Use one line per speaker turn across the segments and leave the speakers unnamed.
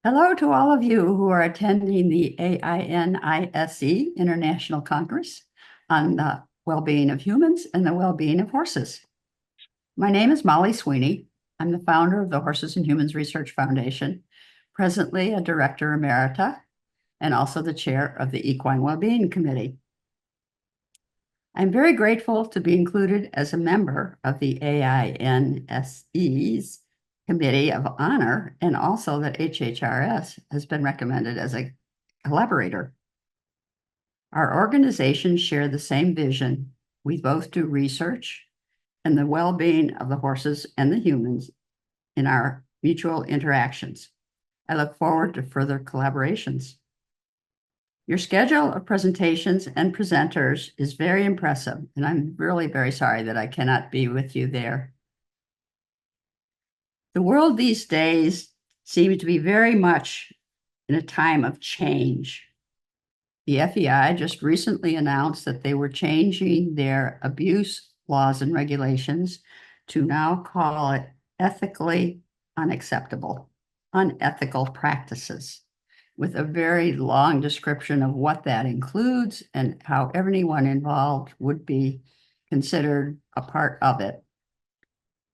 Hello to all of you who are attending the AINISE International Congress on the well-being of humans and the well-being of horses. My name is Molly Sweeney. I'm the founder of the Horses and Humans Research Foundation, presently a director emerita, and also the chair of the Equine Wellbeing Committee. I'm very grateful to be included as a member of the AINSE's Committee of Honor, and also that HHRS has been recommended as a collaborator. Our organizations share the same vision. We both do research and the well-being of the horses and the humans in our mutual interactions. I look forward to further collaborations. Your schedule of presentations and presenters is very impressive, and I'm really very sorry that I cannot be with you there. The world these days seems to be very much in a time of change. The FEI just recently announced that they were changing their abuse laws and regulations to now call it ethically unacceptable, unethical practices, with a very long description of what that includes and how everyone involved would be considered a part of it.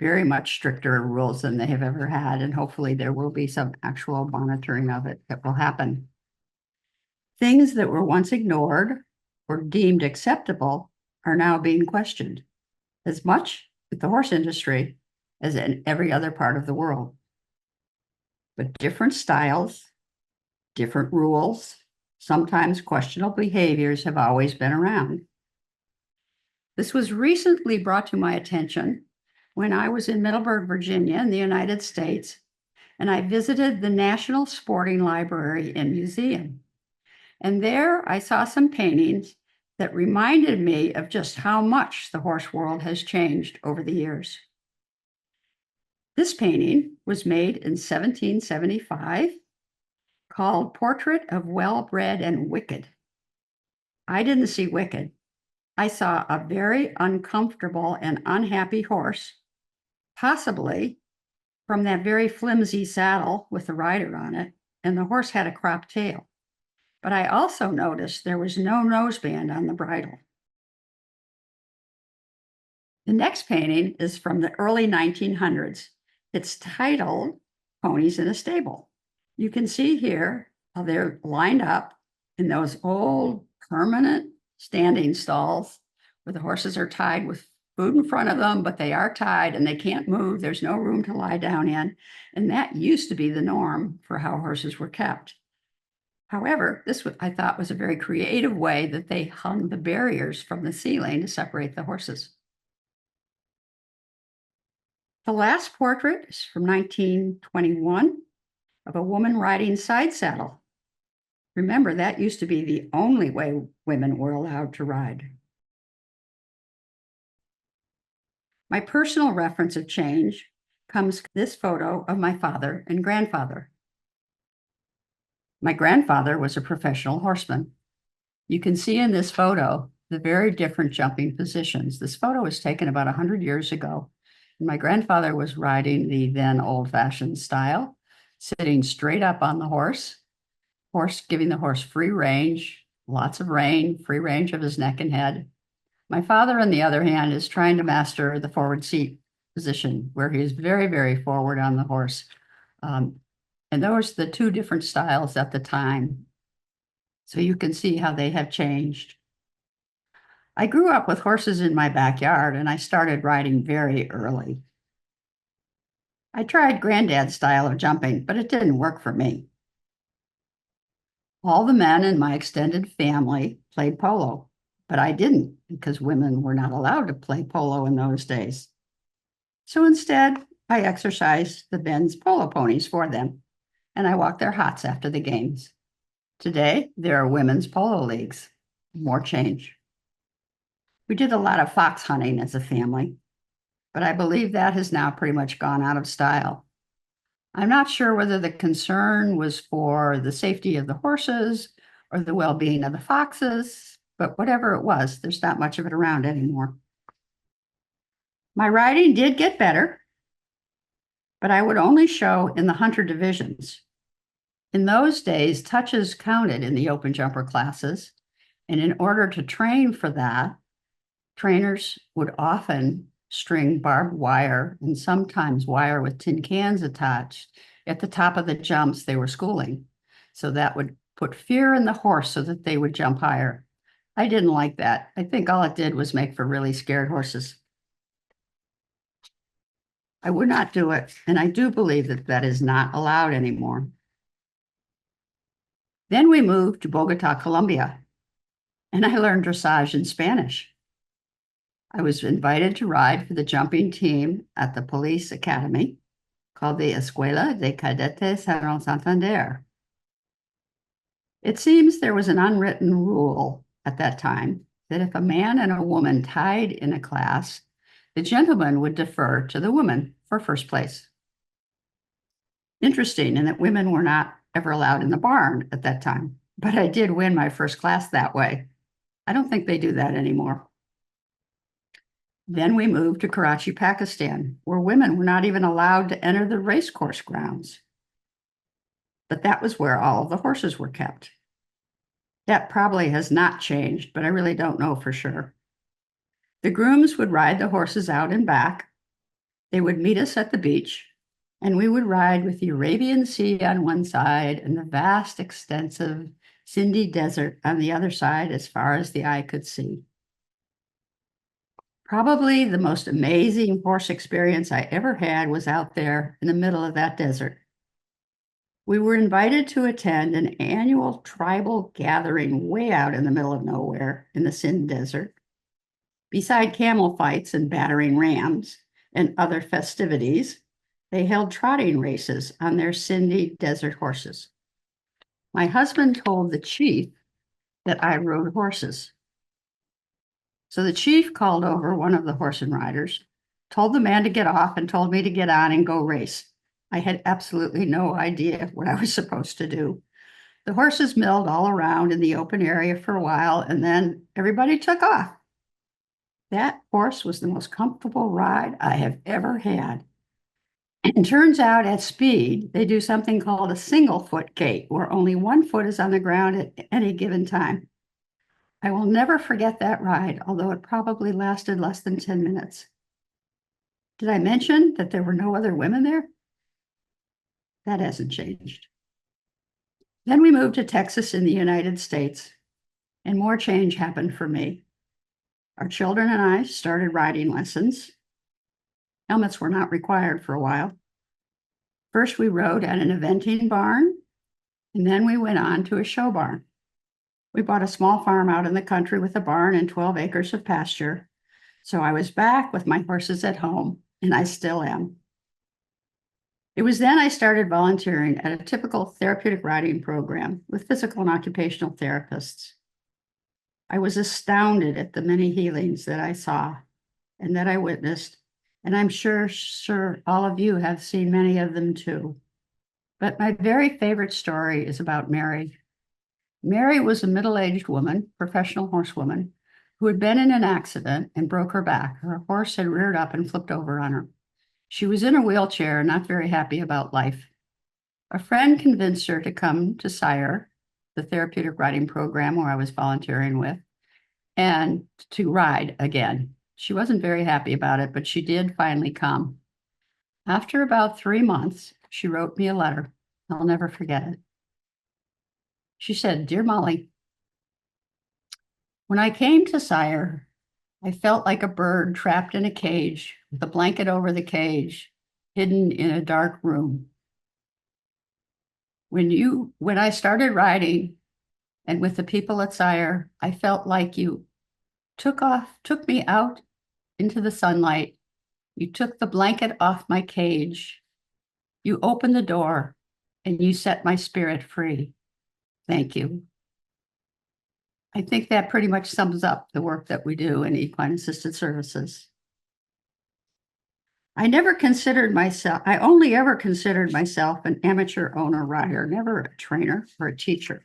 Very much stricter rules than they have ever had, and hopefully there will be some actual monitoring of it that will happen. Things that were once ignored or deemed acceptable are now being questioned, as much with the horse industry as in every other part of the world. But different styles, different rules, sometimes questionable behaviors have always been around. This was recently brought to my attention when I was in Middleburg, Virginia, in the United States, and I visited the National Sporting Library and Museum. And there I saw some paintings that reminded me of just how much the horse world has changed over the years. This painting was made in 1775, called Portrait of Well-Bred and Wicked. I didn't see wicked. I saw a very uncomfortable and unhappy horse, possibly from that very flimsy saddle with the rider on it, and the horse had a cropped tail. But I also noticed there was no noseband on the bridle. The next painting is from the early 1900s. It's titled Ponies in a Stable. You can see here how they're lined up in those old permanent standing stalls where the horses are tied with food in front of them, but they are tied and they can't move. There's no room to lie down in. And that used to be the norm for how horses were kept. However, this I thought was a very creative way that they hung the barriers from the ceiling to separate the horses. The last portrait is from 1921 of a woman riding side saddle. Remember, that used to be the only way women were allowed to ride. My personal reference of change comes this photo of my father and grandfather. My grandfather was a professional horseman. You can see in this photo the very different jumping positions. This photo was taken about 100 years ago. And my grandfather was riding the then old-fashioned style, sitting straight up on the horse giving the horse free range, lots of rein, free range of his neck and head. My father, on the other hand, is trying to master the forward seat position, where he is very, very forward on the horse. And those are the two different styles at the time. So you can see how they have changed. I grew up with horses in my backyard, and I started riding very early. I tried granddad's style of jumping, but it didn't work for me. All the men in my extended family played polo, but I didn't, because women were not allowed to play polo in those days. So instead, I exercised the men's polo ponies for them, and I walked their hots after the games. Today, there are women's polo leagues. More change. We did a lot of fox hunting as a family, but I believe that has now pretty much gone out of style. I'm not sure whether the concern was for the safety of the horses or the well-being of the foxes, but whatever it was, there's not much of it around anymore. My riding did get better, but I would only show in the hunter divisions. In those days, touches counted in the open jumper classes. And in order to train for that, trainers would often string barbed wire and sometimes wire with tin cans attached at the top of the jumps they were schooling. So that would put fear in the horse so that they would jump higher. I didn't like that. I think all it did was make for really scared horses. I would not do it, and I do believe that that is not allowed anymore. Then we moved to Bogota, Colombia, and I learned dressage in Spanish. I was invited to ride for the jumping team at the police academy called the Escuela de Cadetes General Santander. It seems there was an unwritten rule at that time that if a man and a woman tied in a class, the gentleman would defer to the woman for first place. Interesting in that women were not ever allowed in the barn at that time, but I did win my first class that way. I don't think they do that anymore. Then we moved to Karachi, Pakistan, where women were not even allowed to enter the racecourse grounds. But that was where all of the horses were kept. That probably has not changed, but I really don't know for sure. The grooms would ride the horses out and back. They would meet us at the beach, and we would ride with the Arabian Sea on one side and the vast, extensive Sindhi Desert on the other side as far as the eye could see. Probably the most amazing horse experience I ever had was out there in the middle of that desert. We were invited to attend an annual tribal gathering way out in the middle of nowhere in the Sindh Desert. Beside camel fights and battering rams and other festivities, they held trotting races on their Sindhi desert horses. My husband told the chief that I rode horses. So the chief called over one of the horse and riders, told the man to get off, and told me to get on and go race. I had absolutely no idea what I was supposed to do. The horses milled all around in the open area for a while, and then everybody took off. That horse was the most comfortable ride I have ever had. It turns out at speed, they do something called a single foot gait, where only one foot is on the ground at any given time. I will never forget that ride, although it probably lasted less than 10 minutes. Did I mention that there were no other women there? That hasn't changed. Then we moved to Texas in the United States, and more change happened for me. Our children and I started riding lessons. Helmets were not required for a while. First, we rode at an eventing barn, and then we went on to a show barn. We bought a small farm out in the country with a barn and 12 acres of pasture. So I was back with my horses at home, and I still am. It was then I started volunteering at a typical therapeutic riding program with physical and occupational therapists. I was astounded at the many healings that I saw and that I witnessed, and I'm sure all of you have seen many of them too. But my very favorite story is about Mary. Mary was a middle-aged woman, professional horsewoman, who had been in an accident and broke her back. Her horse had reared up and flipped over on her. She was in a wheelchair, not very happy about life. A friend convinced her to come to SIRE, the therapeutic riding program where I was volunteering with, and to ride again. She wasn't very happy about it, but she did finally come. After about 3 months, she wrote me a letter. I'll never forget it. She said, "Dear Molly, when I came to SIRE, I felt like a bird trapped in a cage with a blanket over the cage, hidden in a dark room. When I started riding and with the people at SIRE, I felt like you took me out into the sunlight. You took the blanket off my cage. You opened the door and you set my spirit free. Thank you." I think that pretty much sums up the work that we do in equine assisted services. I only ever considered myself an amateur owner rider, never a trainer or a teacher.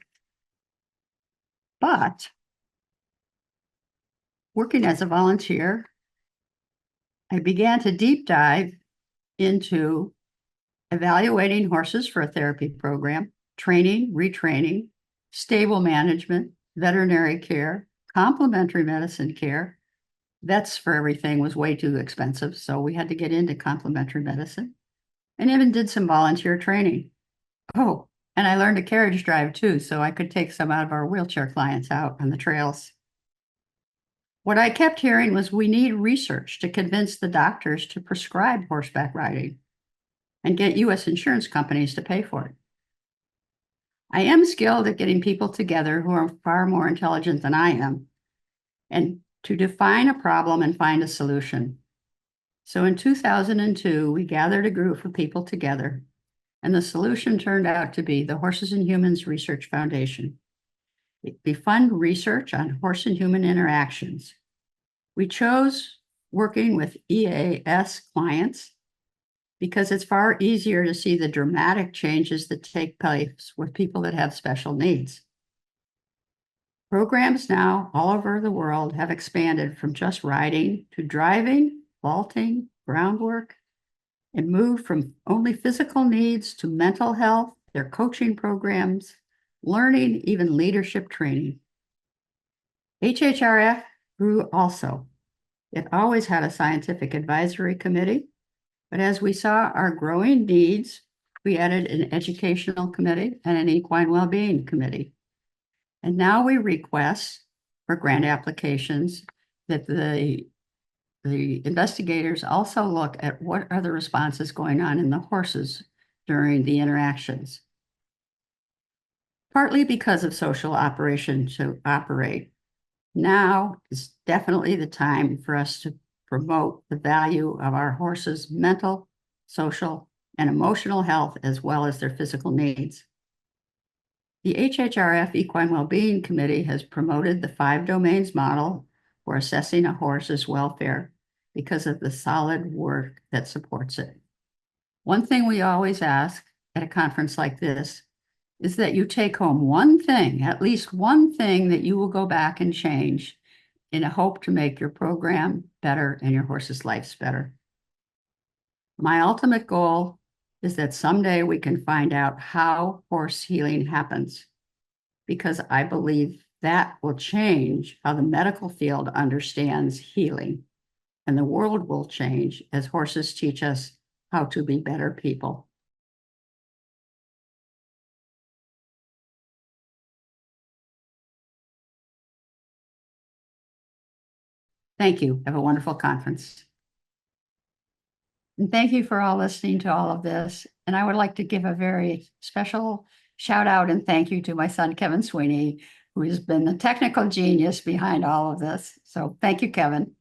But working as a volunteer, I began to deep dive into evaluating horses for a therapy program, training, retraining, stable management, veterinary care, complementary medicine care. Vets for everything was way too expensive, so we had to get into complementary medicine, and even did some volunteer training. Oh, and I learned a carriage drive too, so I could take some out of our wheelchair clients out on the trails. What I kept hearing was we need research to convince the doctors to prescribe horseback riding and get U.S. insurance companies to pay for it. I am skilled at getting people together who are far more intelligent than I am, and to define a problem and find a solution. So in 2002, we gathered a group of people together, and the solution turned out to be the Horses and Humans Research Foundation. We fund research on horse and human interactions. We chose working with EAS clients because it's far easier to see the dramatic changes that take place with people that have special needs. Programs now all over the world have expanded from just riding to driving, vaulting, groundwork, and moved from only physical needs to mental health, their coaching programs, learning, even leadership training. HHRF grew also. It always had a scientific advisory committee, but as we saw our growing needs, we added an educational committee and an equine well-being committee. And now we request for grant applications that the investigators also look at what are the responses going on in the horses during the interactions. Partly because of social operation to operate, now is definitely the time for us to promote the value of our horses' mental, social, and emotional health, as well as their physical needs. The HHRF Equine Wellbeing Committee has promoted the 5 domains model for assessing a horse's welfare because of the solid work that supports it. One thing we always ask at a conference like this is that you take home one thing, at least one thing that you will go back and change in a hope to make your program better and your horse's lives better. My ultimate goal is that someday we can find out how horse healing happens, because I believe that will change how the medical field understands healing, and the world will change as horses teach us how to be better people. Thank you. Have a wonderful conference. And thank you for all listening to all of this. And I would like to give a very special shout out and thank you to my son, Kevin Sweeney, who has been the technical genius behind all of this. So thank you, Kevin.